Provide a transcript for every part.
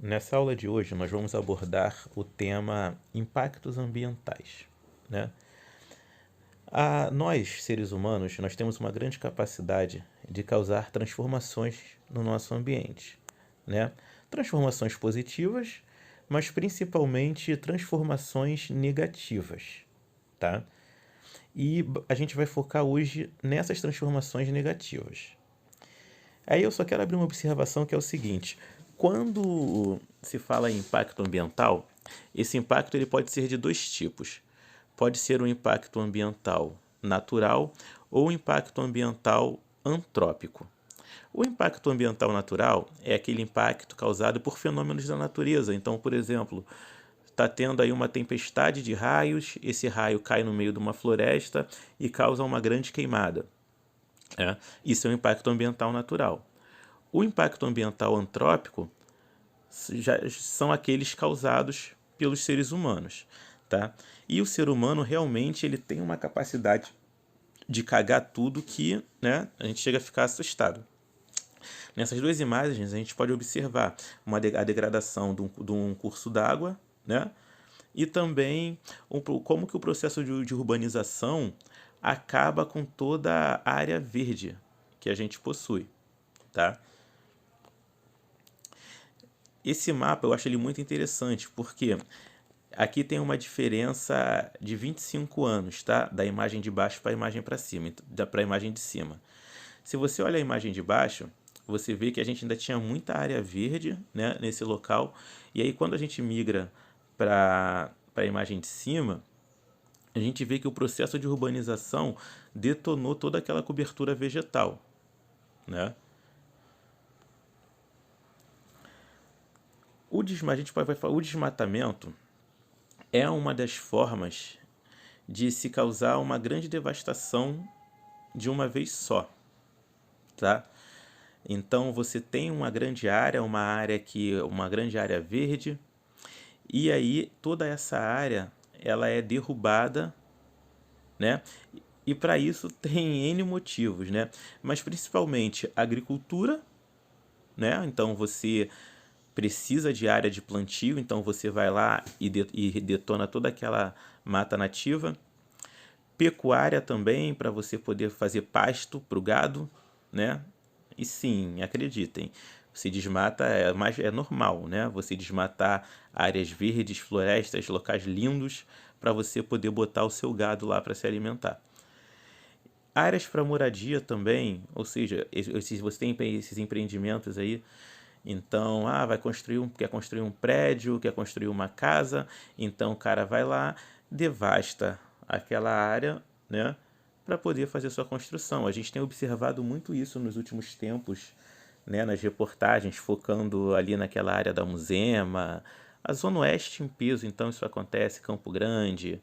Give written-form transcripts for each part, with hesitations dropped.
Nessa aula de hoje, nós vamos abordar o tema impactos ambientais, né? Nós, seres humanos, nós temos uma grande capacidade de causar transformações no nosso ambiente, né? Transformações positivas, mas principalmente transformações negativas, tá? E a gente vai focar hoje nessas transformações negativas. Aí eu só quero abrir uma observação que é o seguinte: quando se fala em impacto ambiental, esse impacto ele pode ser de dois tipos. Pode ser um impacto ambiental natural ou um impacto ambiental antrópico. O impacto ambiental natural é aquele impacto causado por fenômenos da natureza. Então, por exemplo, está tendo aí uma tempestade de raios, esse raio cai no meio de uma floresta e causa uma grande queimada. Isso é um impacto ambiental natural. O impacto ambiental antrópico já são aqueles causados pelos seres humanos, tá? E o ser humano realmente ele tem uma capacidade de cagar tudo que, né, a gente chega a ficar assustado. Nessas duas imagens a gente pode observar a degradação de um curso d'água, né? E também como que o processo de urbanização acaba com toda a área verde que a gente possui, tá? Esse mapa eu acho ele muito interessante, porque aqui tem uma diferença de 25 anos, tá? Da imagem de baixo para a imagem para cima, para a imagem de cima. Se você olha a imagem de baixo, você vê que a gente ainda tinha muita área verde, né, nesse local. E aí quando a gente migra para a imagem de cima, a gente vê que o processo de urbanização detonou toda aquela cobertura vegetal, né? A gente vai falar, o desmatamento é uma das formas de se causar uma grande devastação de uma vez só, tá? Então você tem uma grande área verde, e aí toda essa área ela é derrubada, né? E para isso tem N motivos, né? Mas principalmente agricultura, né? Então você precisa de área de plantio, então você vai lá e detona toda aquela mata nativa. Pecuária também, para você poder fazer pasto para o gado, né? E sim, acreditem, se desmata é normal, né? Você desmatar áreas verdes, florestas, locais lindos para você poder botar o seu gado lá para se alimentar. Áreas para moradia também, ou seja, se você tem esses empreendimentos aí, então, quer construir um prédio, quer construir uma casa, então o cara vai lá, devasta aquela área, né, para poder fazer sua construção. A gente tem observado muito isso nos últimos tempos, né, nas reportagens, focando ali naquela área da Muzema, a Zona Oeste em peso, então isso acontece, Campo Grande,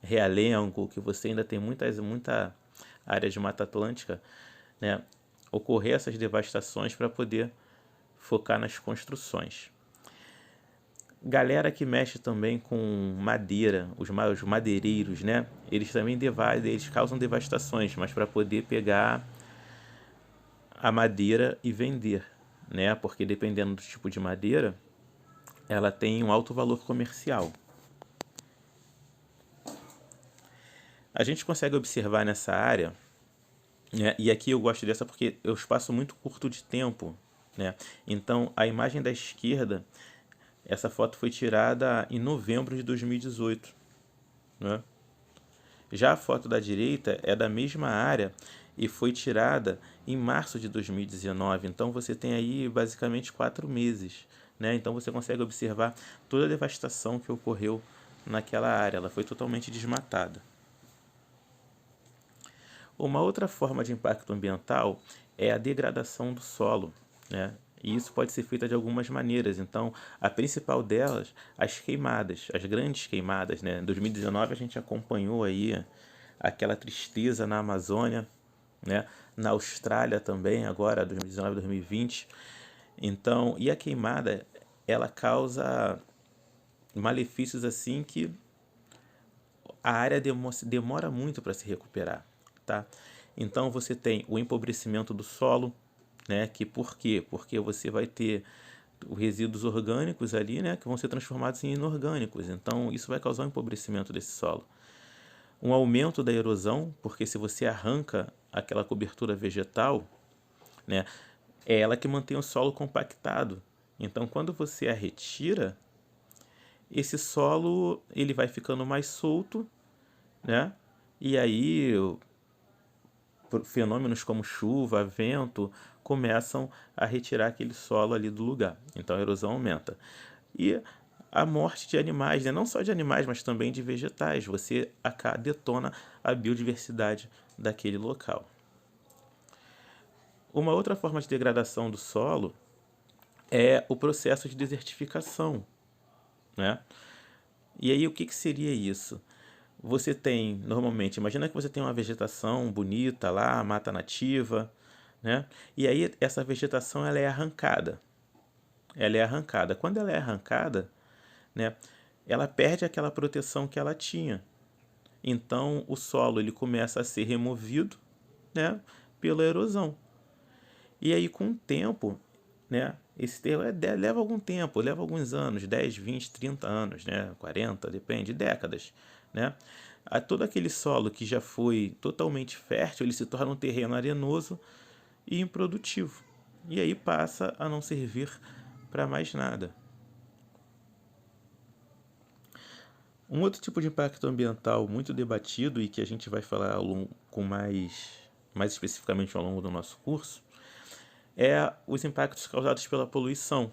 Realengo, que você ainda tem muita área de Mata Atlântica, né, ocorrer essas devastações para poder focar nas construções. Galera que mexe também com madeira, os madeireiros, né? Eles também eles causam devastações, mas para poder pegar a madeira e vender, né? Porque dependendo do tipo de madeira, ela tem um alto valor comercial. A gente consegue observar nessa área, né? E aqui eu gosto dessa porque é um espaço muito curto de tempo, né? Então a imagem da esquerda, essa foto foi tirada em novembro de 2018, né? Já a foto da direita é da mesma área e foi tirada em março de 2019. Então você tem aí basicamente 4 meses, né? Então você consegue observar toda a devastação que ocorreu naquela área. Ela foi totalmente desmatada. Uma outra forma de impacto ambiental é a degradação do solo, né? E isso pode ser feito de algumas maneiras. Então, a principal delas, as queimadas, as grandes queimadas, né? Em 2019 a gente acompanhou aí aquela tristeza na Amazônia, né? Na Austrália também, agora 2019, 2020. Então, e a queimada, ela causa malefícios assim que a área demora muito para se recuperar, tá? Então você tem o empobrecimento do solo, né? Que por quê? Porque você vai ter os resíduos orgânicos ali, né, que vão ser transformados em inorgânicos. Então, isso vai causar um empobrecimento desse solo. Um aumento da erosão, porque se você arranca aquela cobertura vegetal, né, é ela que mantém o solo compactado. Então, quando você a retira, esse solo ele vai ficando mais solto, né? E aí fenômenos como chuva, vento, começam a retirar aquele solo ali do lugar. Então a erosão aumenta. E a morte de animais, né? Não só de animais, mas também de vegetais. Você detona a biodiversidade daquele local. Uma outra forma de degradação do solo é o processo de desertificação, né? E aí o que seria isso? Você tem, normalmente, imagina que você tem uma vegetação bonita lá, mata nativa, né? E aí essa vegetação ela é arrancada. Ela é arrancada. Quando ela é arrancada, né, ela perde aquela proteção que ela tinha. Então o solo ele começa a ser removido, né, pela erosão. E aí com o tempo, né, leva algum tempo, leva alguns anos, 10, 20, 30 anos, né, 40, depende, décadas, né? A todo aquele solo que já foi totalmente fértil, ele se torna um terreno arenoso e improdutivo. E aí passa a não servir para mais nada. Um outro tipo de impacto ambiental muito debatido e que a gente vai falar com mais especificamente ao longo do nosso curso é os impactos causados pela poluição,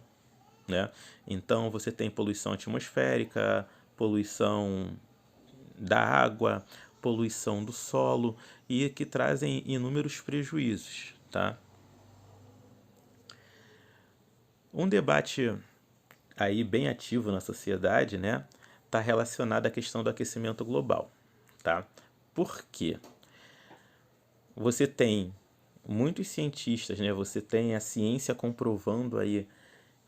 né? Então você tem poluição atmosférica, poluição da água, poluição do solo e que trazem inúmeros prejuízos, tá? Um debate aí bem ativo na sociedade, né, está relacionado à questão do aquecimento global, tá? Por quê? Você tem muitos cientistas, né? Você tem a ciência comprovando aí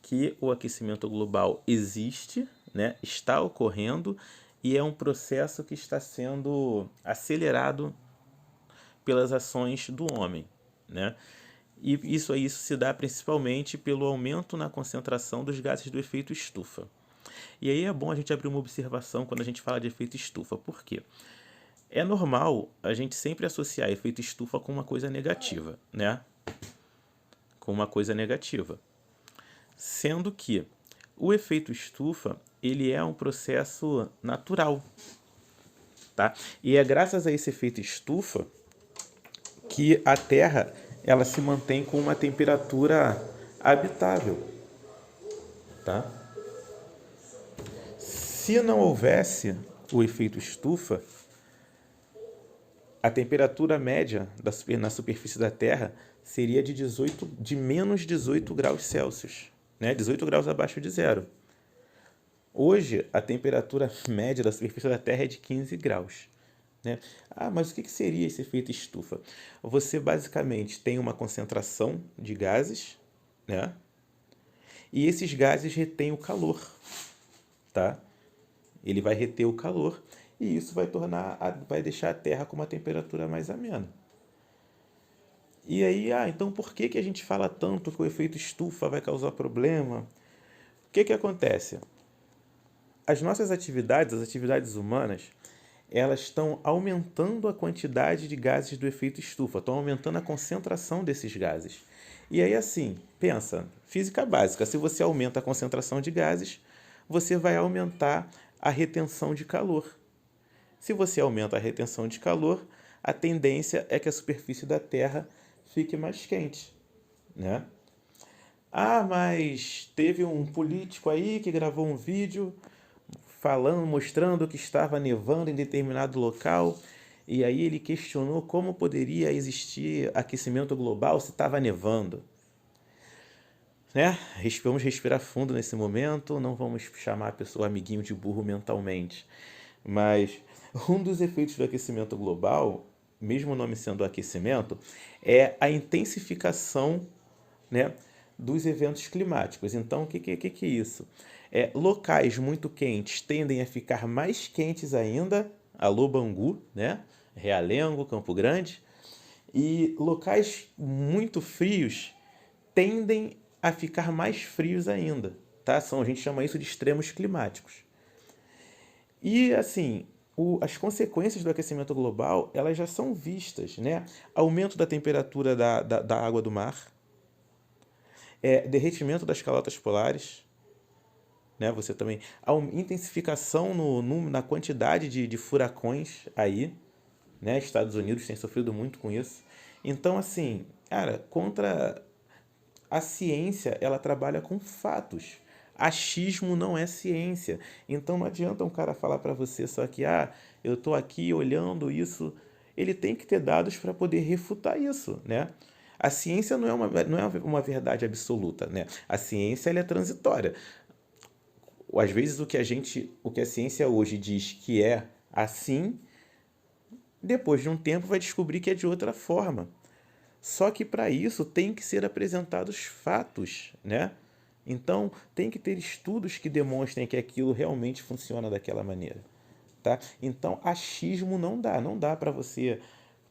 que o aquecimento global existe, né? Está ocorrendo e é um processo que está sendo acelerado pelas ações do homem, né? E isso se dá principalmente pelo aumento na concentração dos gases do efeito estufa. E aí é bom a gente abrir uma observação quando a gente fala de efeito estufa. Por quê? É normal a gente sempre associar efeito estufa com uma coisa negativa, né? Com uma coisa negativa. Sendo que o efeito estufa, ele é um processo natural, tá? E é graças a esse efeito estufa que a Terra ela se mantém com uma temperatura habitável, tá? Se não houvesse o efeito estufa, a temperatura média na superfície da Terra seria de menos 18 graus Celsius, né? 18 graus abaixo de zero. Hoje, a temperatura média da superfície da Terra é de 15 graus. Né? Ah, mas o que seria esse efeito estufa? Você basicamente tem uma concentração de gases, né? E esses gases retêm o calor, tá? Ele vai reter o calor e isso vai deixar a Terra com uma temperatura mais amena. E aí, então por que a gente fala tanto que o efeito estufa vai causar problema? O que acontece? As nossas atividades, as atividades humanas, elas estão aumentando a quantidade de gases do efeito estufa, estão aumentando a concentração desses gases. E aí assim, pensa, física básica, se você aumenta a concentração de gases, você vai aumentar a retenção de calor. Se você aumenta a retenção de calor, a tendência é que a superfície da Terra fique mais quente, né? Ah, mas teve um político aí que gravou um vídeo mostrando que estava nevando em determinado local, e aí ele questionou como poderia existir aquecimento global se estava nevando. Né? Vamos respirar fundo nesse momento, não vamos chamar a pessoa amiguinho de burro mentalmente. Mas um dos efeitos do aquecimento global, mesmo o nome sendo aquecimento, é a intensificação, né, dos eventos climáticos. Então, o que é isso? Locais muito quentes tendem a ficar mais quentes ainda, alô Bangu, né? Realengo, Campo Grande, e locais muito frios tendem a ficar mais frios ainda, tá? A gente chama isso de extremos climáticos. E assim, as consequências do aquecimento global, elas já são vistas, né? Aumento da temperatura da água do mar, derretimento das calotas polares, né? Você também, a intensificação na quantidade de furacões aí, né? Estados Unidos tem sofrido muito com isso. Então, assim, cara, contra a ciência, ela trabalha com fatos. Achismo não é ciência. Então não adianta um cara falar para você só que, eu estou aqui olhando isso. Ele tem que ter dados para poder refutar isso, né? A ciência não é uma verdade absoluta, né? A ciência ela é transitória. Às vezes o que a ciência hoje diz que é assim, depois de um tempo vai descobrir que é de outra forma. Só que para isso tem que ser apresentados fatos, né? Então tem que ter estudos que demonstrem que aquilo realmente funciona daquela maneira, tá? Então achismo não dá para você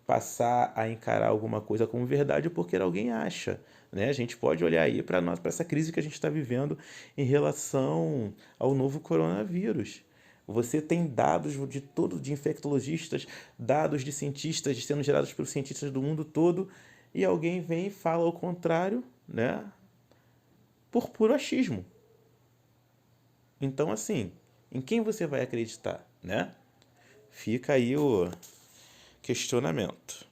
passar a encarar alguma coisa como verdade porque alguém acha, né? A gente pode olhar aí para essa crise que a gente está vivendo em relação ao novo coronavírus. Você tem dados de infectologistas, dados de cientistas sendo gerados pelos cientistas do mundo todo, e alguém vem e fala o contrário, né? Por puro achismo. Então, assim, em quem você vai acreditar, né? Fica aí o questionamento.